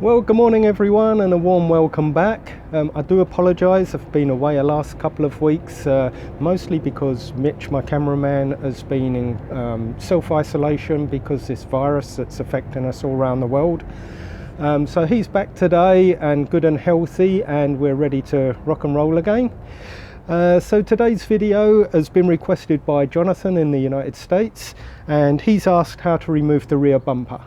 Well, good morning everyone and a warm welcome back. I do apologise, I've been away the last couple of weeks, mostly because Mitch, my cameraman, has been in self-isolation because this virus that's affecting us all around the world. So he's back today and good and healthy, and we're ready to rock and roll again. So today's video has been requested by Jonathan in the United States, and he's asked how to remove the rear bumper.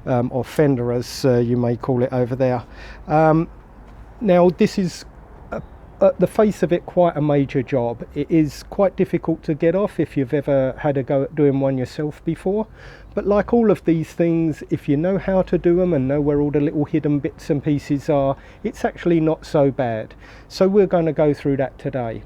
Or fender, as you may call it over there. Now this is at the face of it quite a major job. It is quite difficult to get off if you've ever had a go at doing one yourself before, but like all of these things, if you know how to do them and know where all the little hidden bits and pieces are, it's actually not so bad. So we're going to go through that today.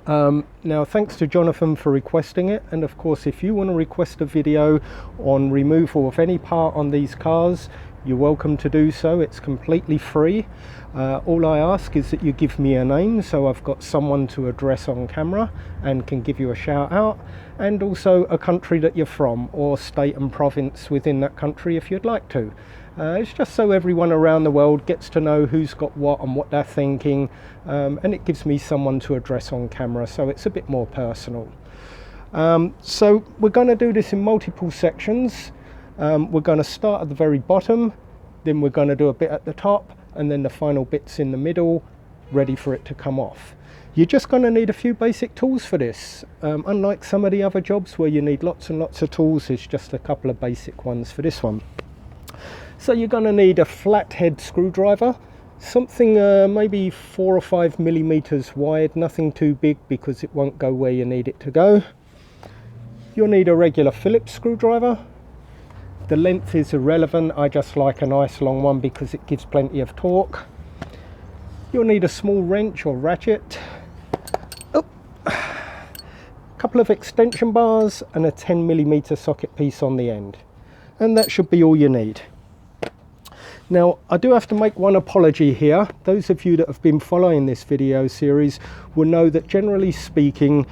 Now thanks to Jonathan for requesting it, and of course if you want to request a video on removal of any part on these cars, you're welcome to do so. It's completely free. All I ask is that you give me a name so I've got someone to address on camera and can give you a shout out, and also a country that you're from or state and province within that country if you'd like to. It's just so everyone around the world gets to know who's got what and what they're thinking, and it gives me someone to address on camera, so it's a bit more personal. So we're going to do this in multiple sections. We're going to start at the very bottom, then we're going to do a bit at the top, and then the final bits in the middle, ready for it to come off. You're just going to need a few basic tools for this. Unlike some of the other jobs where you need lots and lots of tools, it's just a couple of basic ones for this one. So you're going to need a flathead screwdriver, something maybe 4 or 5 millimeters wide, nothing too big because it won't go where you need it to go. You'll need a regular Phillips screwdriver. The length is irrelevant, I just like a nice long one because it gives plenty of torque. You'll need a small wrench or ratchet, a couple of extension bars and a 10 millimeter socket piece on the end. And that should be all you need. Now, I do have to make one apology here. Those of you that have been following this video series will know that generally speaking,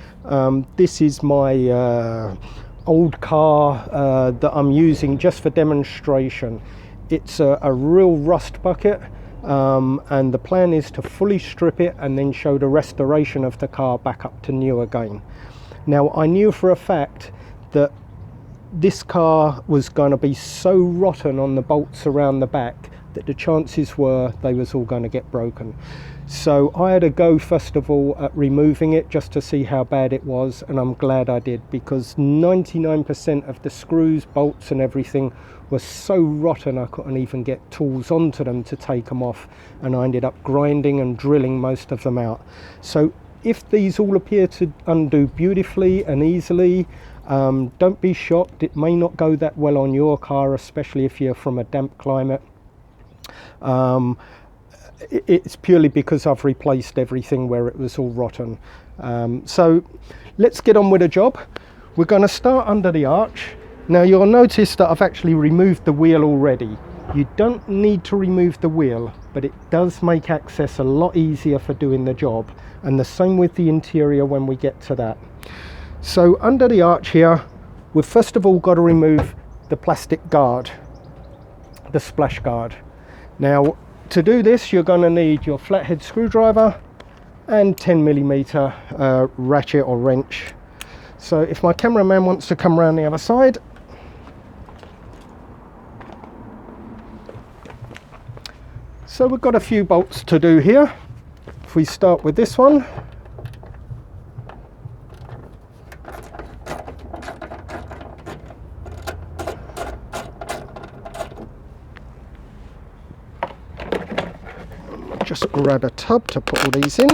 this is my old car that I'm using just for demonstration. It's a real rust bucket, and the plan is to fully strip it and then show the restoration of the car back up to new again. Now, I knew for a fact that this car was going to be so rotten on the bolts around the back that the chances were they was all going to get broken. So I had to go first of all at removing it just to see how bad it was, and I'm glad I did, because 99% of the screws, bolts and everything were so rotten I couldn't even get tools onto them to take them off, and I ended up grinding and drilling most of them out. So if these all appear to undo beautifully and easily, don't be shocked. It may not go that well on your car, especially if you're from a damp climate. It's purely because I've replaced everything where it was all rotten. So let's get on with the job. We're going to start under the arch. Now you'll notice that I've actually removed the wheel already. You don't need to remove the wheel, but it does make access a lot easier for doing the job, and the same with the interior when we get to that. So under the arch here, we've first of all got to remove the plastic guard, the splash guard. Now to do this, you're going to need your flathead screwdriver and 10 millimeter ratchet or wrench. So if my cameraman wants to come around the other side. So we've got a few bolts to do here. If we start with this one. Just grab a tub to put all these in.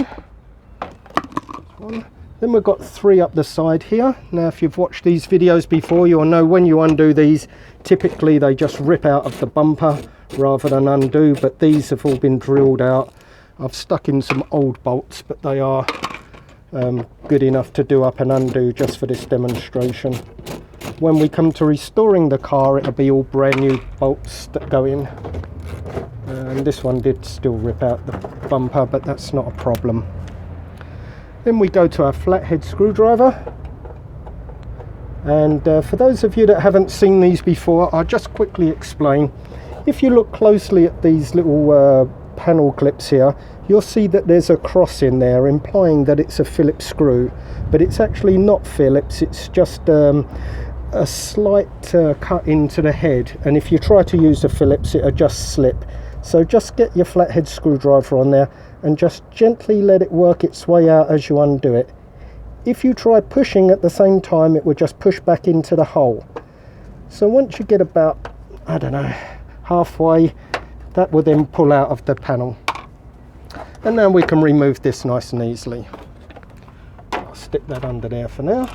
Then we've got 3 up the side here. Now if you've watched these videos before, you'll know when you undo these, typically they just rip out of the bumper rather than undo, but these have all been drilled out. I've stuck in some old bolts, but they are good enough to do up and undo just for this demonstration. When we come to restoring the car, it'll be all brand new bolts that go in. And this one did still rip out the bumper, but that's not a problem. Then we go to our flathead screwdriver, and for those of you that haven't seen these before, I'll just quickly explain. If you look closely at these little panel clips here, you'll see that there's a cross in there implying that it's a Phillips screw, but it's actually not Phillips. It's just a slight cut into the head, and if you try to use a Phillips it'll just slip. So just get your flathead screwdriver on there and just gently let it work its way out as you undo it. If you try pushing at the same time, it will just push back into the hole. So once you get about, I don't know, halfway, that will then pull out of the panel. And now we can remove this nice and easily. I'll stick that under there for now.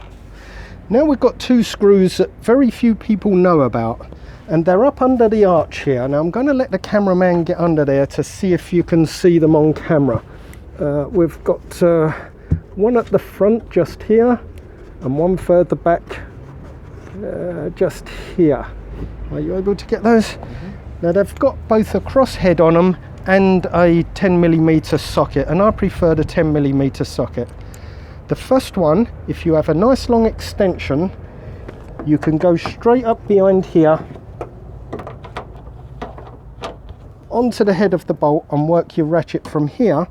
Now we've got two screws that very few people know about, and they're up under the arch here. Now I'm going to let the cameraman get under there to see if you can see them on camera. We've got one at the front just here, and one further back just here. Are you able to get those? Mm-hmm. Now they've got both a cross head on them and a 10mm socket, and I prefer the 10mm socket. The first one, if you have a nice long extension, you can go straight up behind here onto the head of the bolt and work your ratchet from here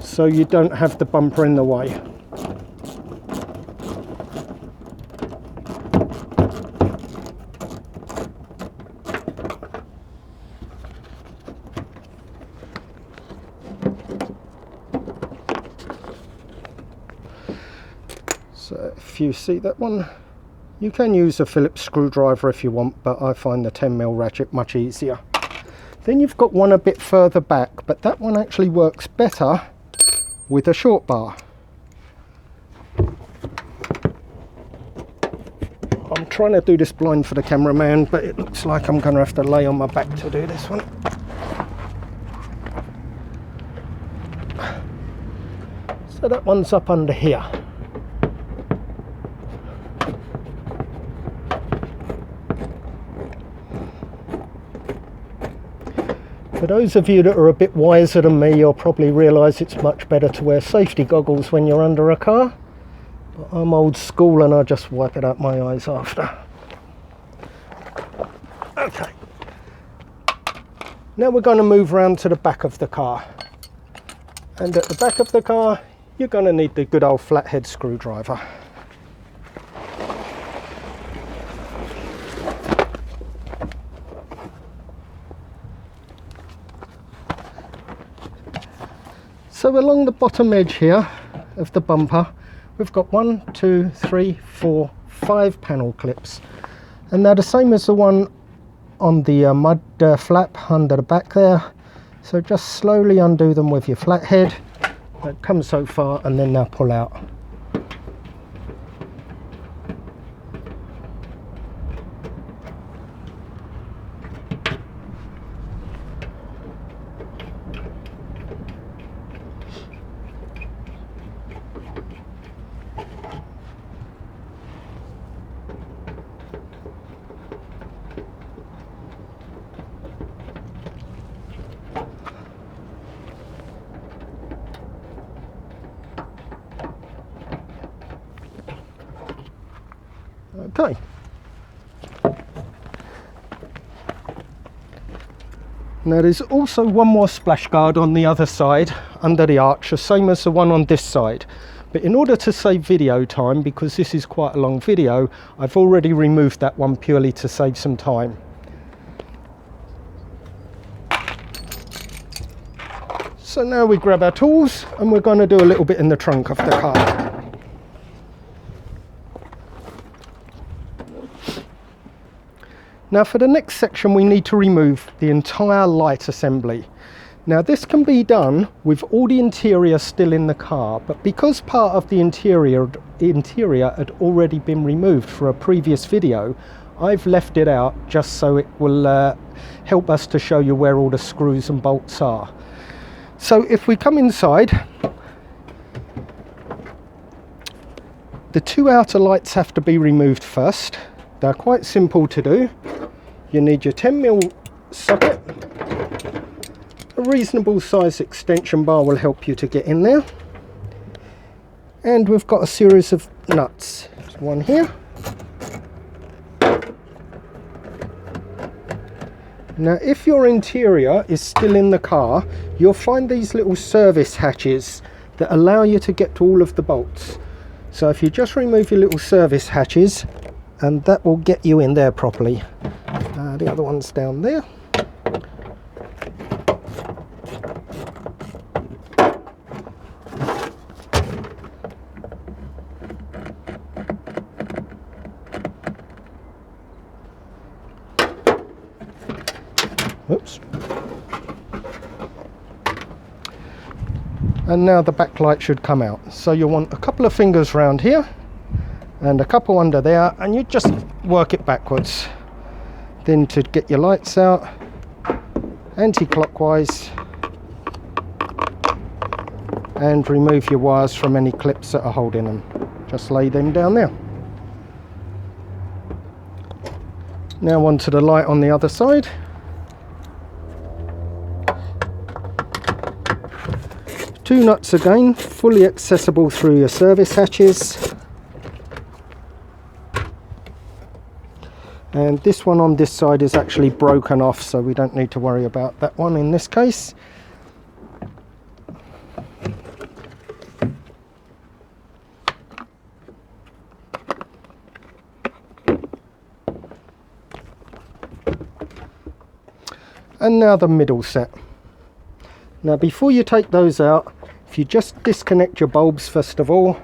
so you don't have the bumper in the way. So if you see that one, you can use a Phillips screwdriver if you want, but I find the 10mm ratchet much easier. Then you've got one a bit further back, but that one actually works better with a short bar. I'm trying to do this blind for the cameraman, but it looks like I'm going to have to lay on my back to do this one. So that one's up under here. For those of you that are a bit wiser than me, you'll probably realise it's much better to wear safety goggles when you're under a car. But I'm old school and I just wipe it out my eyes after. Okay. Now we're going to move around to the back of the car. And at the back of the car, you're going to need the good old flathead screwdriver. So along the bottom edge here of the bumper, we've got 1, 2, 3, 4, 5 panel clips, and they're the same as the one on the mud flap under the back there. So just slowly undo them with your flathead. That comes so far, and then they'll pull out. Okay. Now there's also one more splash guard on the other side under the arch, the same as the one on this side. But in order to save video time, because this is quite a long video, I've already removed that one purely to save some time. So now we grab our tools and we're going to do a little bit in the trunk of the car. Now for the next section we need to remove the entire light assembly. Now this can be done with all the interior still in the car, but because part of the interior had already been removed for a previous video, I've left it out just so it will help us to show you where all the screws and bolts are. So if we come inside, the two outer lights have to be removed first. They're quite simple to do. You need your 10mm socket. A reasonable size extension bar will help you to get in there. And we've got a series of nuts. There's one here. Now if your interior is still in the car, you'll find these little service hatches that allow you to get to all of the bolts. So if you just remove your little service hatches, and that will get you in there properly. The other one's down there. Oops. And now the backlight should come out. So you want a couple of fingers round here and a couple under there, and you just work it backwards. Then to get your lights out, anti-clockwise, and remove your wires from any clips that are holding them. Just lay them down there. Now onto the light on the other side. Two nuts again, fully accessible through your service hatches. And this one on this side is actually broken off, so we don't need to worry about that one in this case. And now the middle set. Now before you take those out, if you just disconnect your bulbs first of all,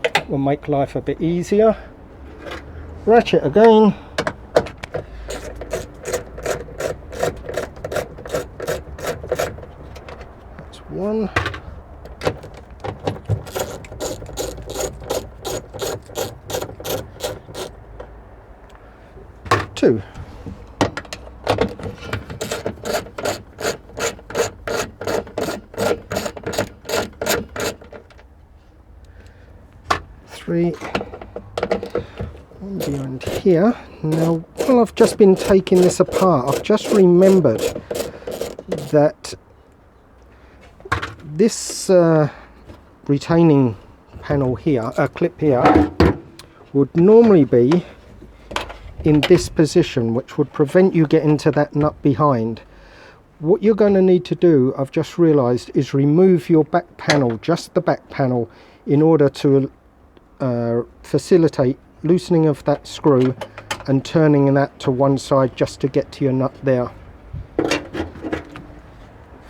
it will make life a bit easier. Ratchet again. That's one. Two. Three. One behind here. Now, while I've just been taking this apart, I've just remembered that this retaining panel here, clip here, would normally be in this position, which would prevent you getting to that nut behind. What you're going to need to do, I've just realized, is remove your back panel, just the back panel, in order to facilitate loosening of that screw and turning that to one side just to get to your nut there.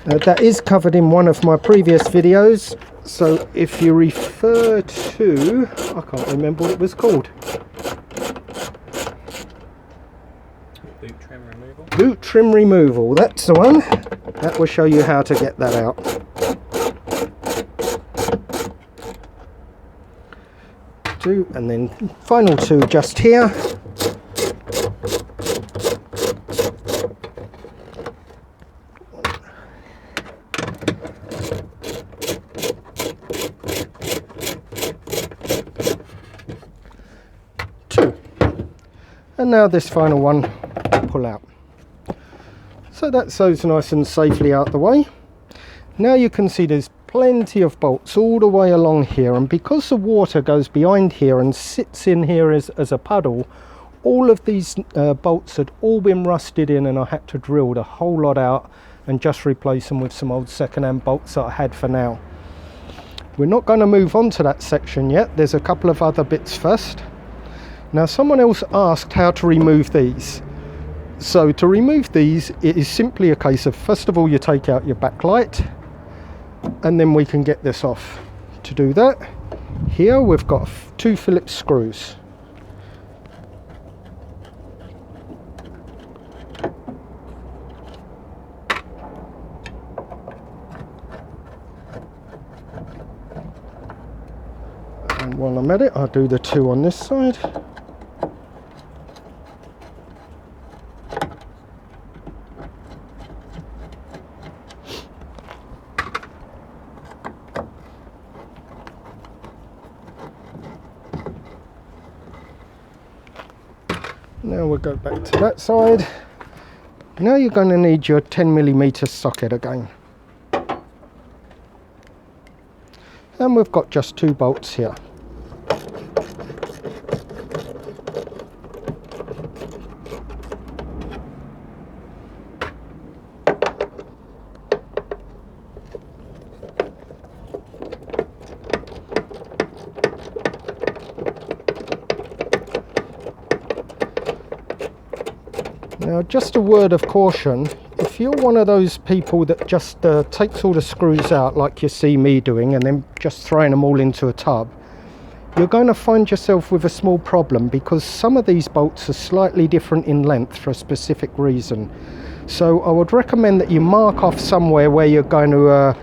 That is covered in one of my previous videos, so if you refer to, I can't remember what it was called. Boot trim removal? Boot trim removal, that's the one. That will show you how to get that out. Two, and then final two just here. Two. And now this final one, pull out. So that's those nice and safely out the way. Now you can see there's plenty of bolts all the way along here, and because the water goes behind here and sits in here as a puddle, all of these bolts had all been rusted in, and I had to drill the whole lot out and just replace them with some old second-hand bolts that I had for now. We're not going to move on to that section yet. There's a couple of other bits first. Now someone else asked how to remove these. So to remove these, it is simply a case of, first of all, you take out your backlight, and then we can get this off. To do that, here we've got two Phillips screws. And while I'm at it, I'll do the two on this side. Now we'll go back to that side. Now you're going to need your 10mm socket again. And we've got just two bolts here. Now, just a word of caution, if you're one of those people that just takes all the screws out like you see me doing and then just throwing them all into a tub, you're going to find yourself with a small problem, because some of these bolts are slightly different in length for a specific reason. So I would recommend that you mark off somewhere where you're going to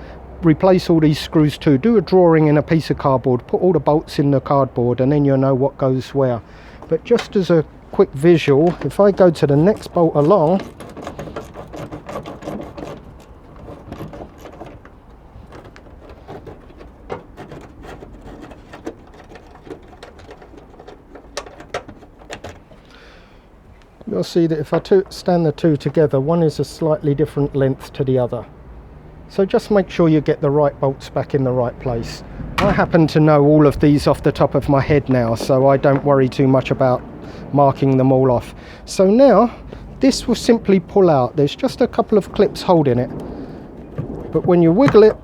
replace all these screws to. Do a drawing in a piece of cardboard, put all the bolts in the cardboard, and then you'll know what goes where. But just as a quick visual, if I go to the next bolt along, you'll see that if I stand the two together, one is a slightly different length to the other. So just make sure you get the right bolts back in the right place. I happen to know all of these off the top of my head now, so I don't worry too much about marking them all off. So now this will simply pull out. There's just a couple of clips holding it, but when you wiggle it,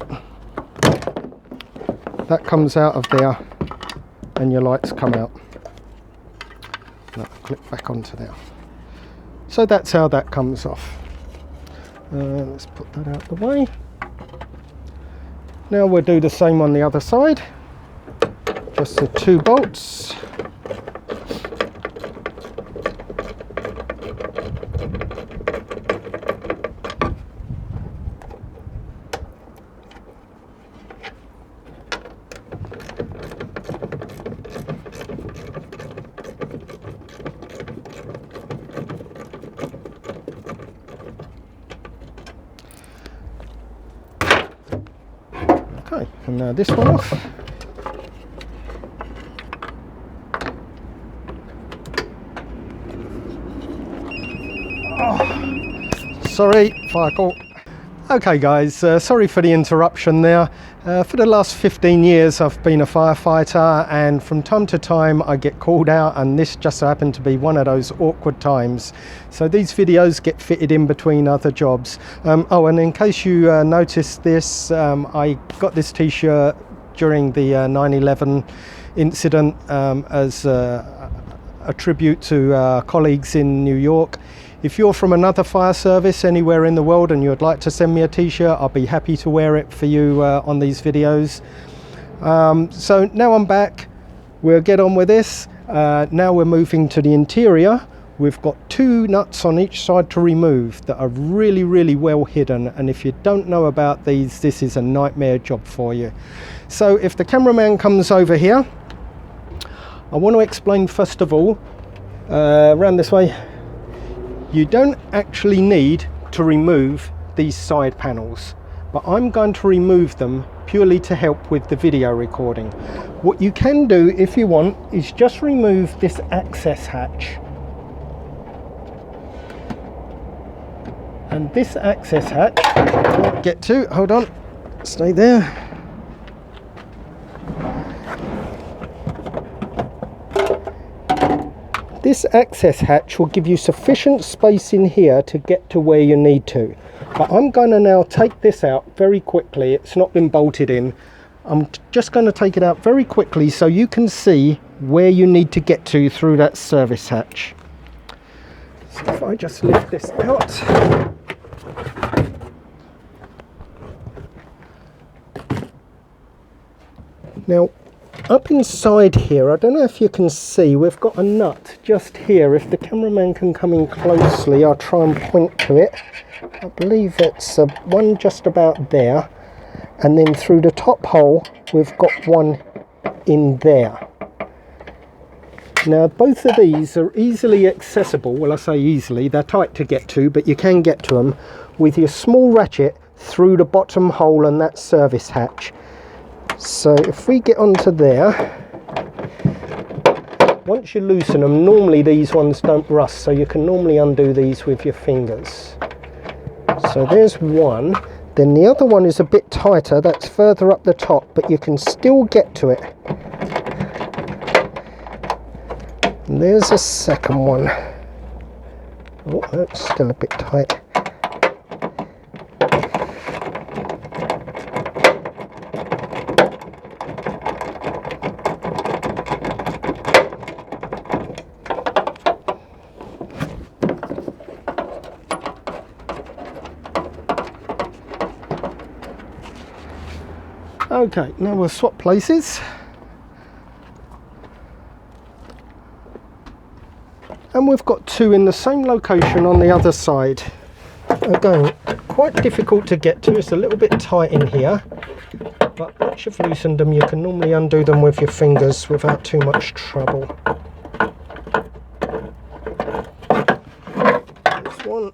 that comes out of there and your lights come out. That'll clip back onto there. So that's how that comes off. Let's put that out the way. Now we'll do the same on the other side. Just the two bolts. Okay, and now this one off. Oh, sorry, fire call. Okay guys, sorry for the interruption there. For the last 15 years I've been a firefighter, and from time to time I get called out, and this just happened to be one of those awkward times. So these videos get fitted in between other jobs. Oh, and in case you noticed this, I got this t-shirt during the 9/11 incident as a tribute to colleagues in New York. If you're from another fire service anywhere in the world and you'd like to send me a t-shirt, I'll be happy to wear it for you on these videos. So now I'm back, we'll get on with this. Now we're moving to the interior. We've got two nuts on each side to remove that are really well hidden, and if you don't know about these, this is a nightmare job for you. So if the cameraman comes over here, I want to explain first of all, around this way, you don't actually need to remove these side panels, but I'm going to remove them purely to help with the video recording. What you can do if you want is just remove this access hatch. And this access hatch, I'll get to, hold on, stay there. This access hatch will give you sufficient space in here to get to where you need to. But I'm going to now take this out very quickly. It's not been bolted in. I'm just going to take it out very quickly so you can see where you need to get to through that service hatch. So if I just lift this out. Now, up inside here, I don't know if you can see, we've got a nut just here. If the cameraman can come in closely, I'll try and point to it. I believe it's one just about there. And then through the top hole, we've got one in there. Now, both of these are easily accessible. Well, I say easily, they're tight to get to, but you can get to them with your small ratchet through the bottom hole and that service hatch. So if we get onto there, once you loosen them, normally these ones don't rust, so you can normally undo these with your fingers. So there's one. Then the other one is a bit tighter, that's further up the top, but you can still get to it. And there's a second one. Oh, that's still a bit tight. Okay, now we'll swap places. And we've got two in the same location on the other side. Again, quite difficult to get to, it's a little bit tight in here, but once you've loosened them you can normally undo them with your fingers without too much trouble. This one.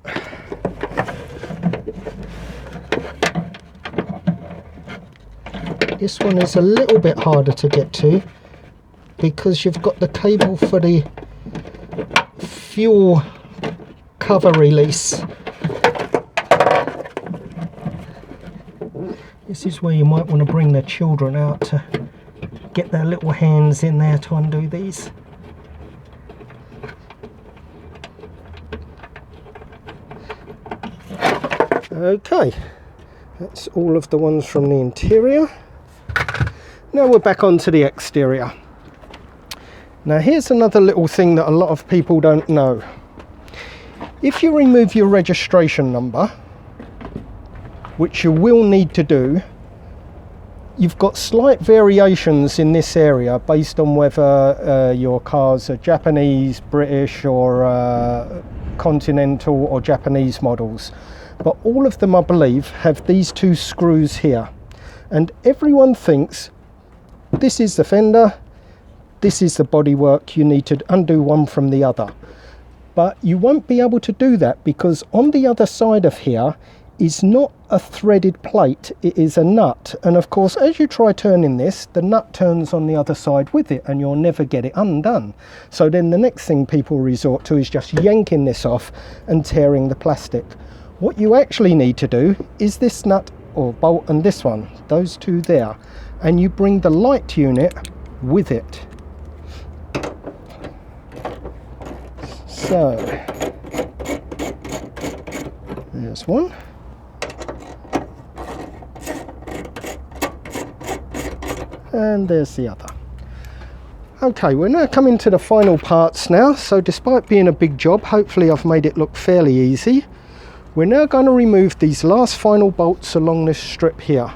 This one is a little bit harder to get to because you've got the cable for the fuel cover release. This is where you might want to bring the children out to get their little hands in there to undo these. Okay, that's all of the ones from the interior. Now we're back onto the exterior. Now here's another little thing that a lot of people don't know. If you remove your registration number, which you will need to do, you've got slight variations in this area based on whether your cars are Japanese, British or continental or Japanese models. But all of them, I believe, have these two screws here. And everyone thinks this is the fender, this is the bodywork, you need to undo one from the other. But you won't be able to do that because on the other side of here is not a threaded plate, it is a nut. And of course, as you try turning this, the nut turns on the other side with it and you'll never get it undone. So then the next thing people resort to is just yanking this off and tearing the plastic. What you actually need to do is this nut or bolt and this one, those two there, and you bring the light unit with it. So there's one. And there's the other. Okay, we're now coming to the final parts now. So despite being a big job, hopefully I've made it look fairly easy. We're now going to remove these last final bolts along this strip here.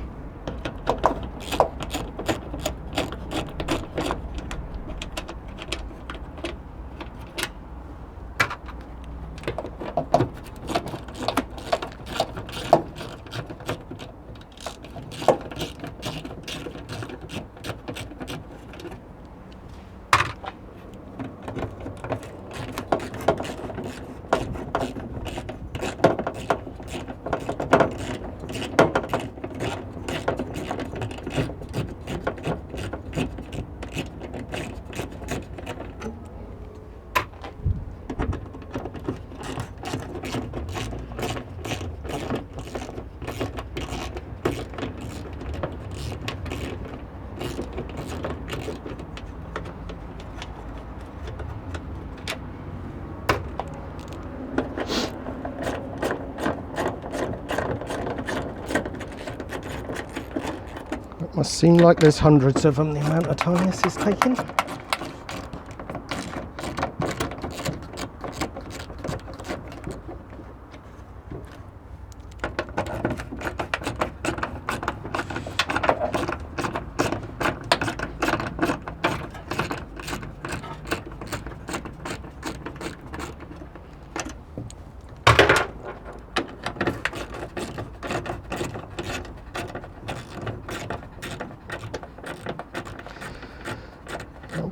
Must seem like there's hundreds of them, the amount of time this is taking.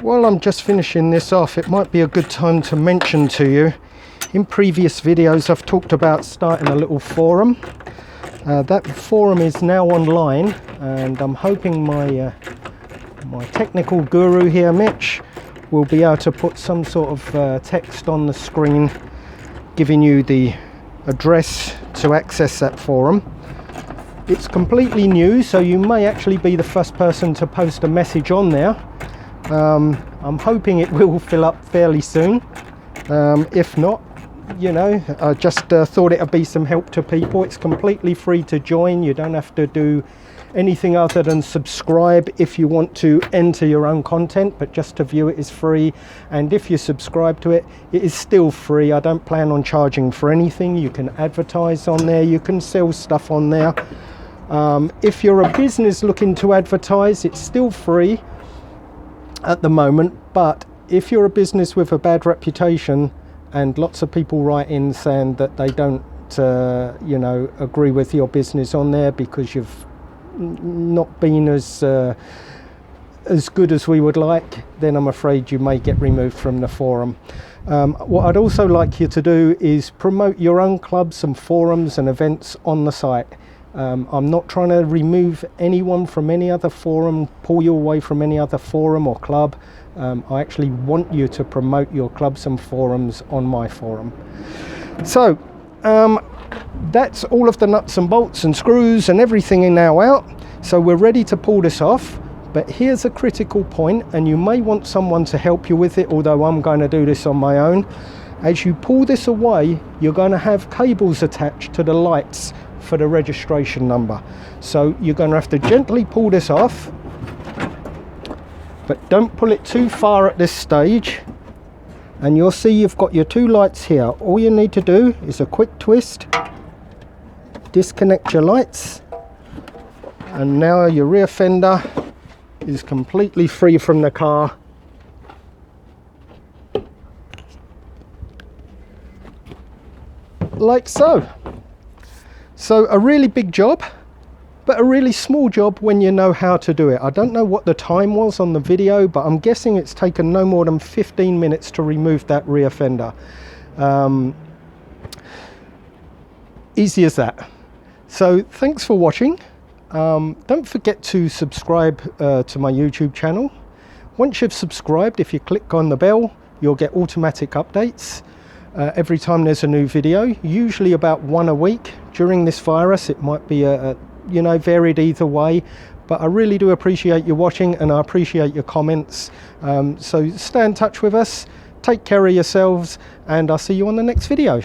While I'm just finishing this off, it might be a good time to mention to you, in previous videos I've talked about starting a little forum. That forum is now online, and I'm hoping my technical guru here, Mitch, will be able to put some sort of text on the screen giving you the address to access that forum. It's completely new, so you may actually be the first person to post a message on there. I'm hoping it will fill up fairly soon. If not, you know, I just thought it would be some help to people. It's completely free to join. You don't have to do anything other than subscribe if you want to enter your own content, but just to view it is free. And if you subscribe to it, it is still free. I don't plan on charging for anything. You can advertise on there, you can sell stuff on there. If you're a business looking to advertise, it's still free at the moment, but if you're a business with a bad reputation and lots of people write in saying that they don't you know, agree with your business on there because you've not been as good as we would like, then I'm afraid you may get removed from the forum. What I'd also like you to do is promote your own clubs and forums and events on the site. I'm not trying to remove anyone from any other forum, pull you away from any other forum or club. I actually want you to promote your clubs and forums on my forum. So that's all of the nuts and bolts and screws and everything now out. So we're ready to pull this off. But here's a critical point, and you may want someone to help you with it, although I'm going to do this on my own. As you pull this away, you're going to have cables attached to the lights for the registration number. So you're going to have to gently pull this off, but don't pull it too far at this stage. And you'll see you've got your two lights here. All you need to do is a quick twist, disconnect your lights, and now your rear fender is completely free from the car. Like so. So a really big job, but a really small job when you know how to do it. I don't know what the time was on the video, but I'm guessing it's taken no more than 15 minutes to remove that rear fender. Easy as that. So thanks for watching. Don't forget to subscribe to my YouTube channel. Once you've subscribed, if you click on the bell, you'll get automatic updates every time there's a new video, usually about one a week. During this virus, it might be you know, varied either way, but I really do appreciate you watching, and I appreciate your comments. So stay in touch with us, take care of yourselves, and I'll see you on the next video.